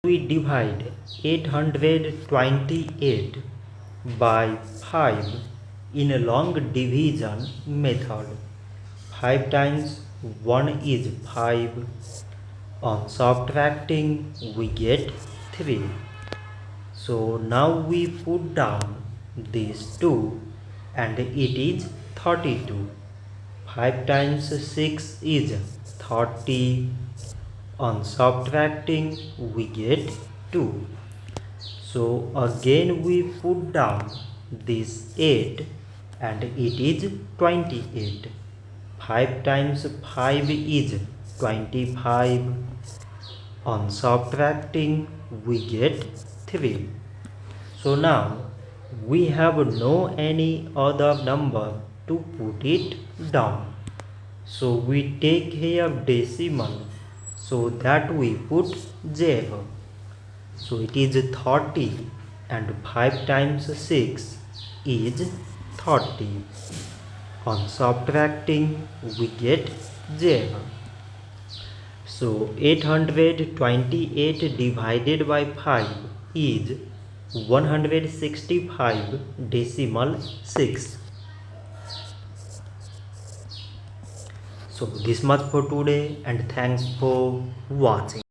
We divide 828 by 5 in a long division method. 5 times 1 is 5. On subtracting we get 3. So now we put down these 2 and it is 32. 5 times 6 is 30. On subtracting we get 2. So again we put down this 8 and it is 28. 5 times 5 is 25. On subtracting we get 3. So now we have no any other number to put it down. So we take here decimal, so that we put 0. So it is 30 and 5 times 6 is 30. On subtracting we get 0. So 828 divided by 5 is 165 decimal 6. So this much for today and thanks for watching.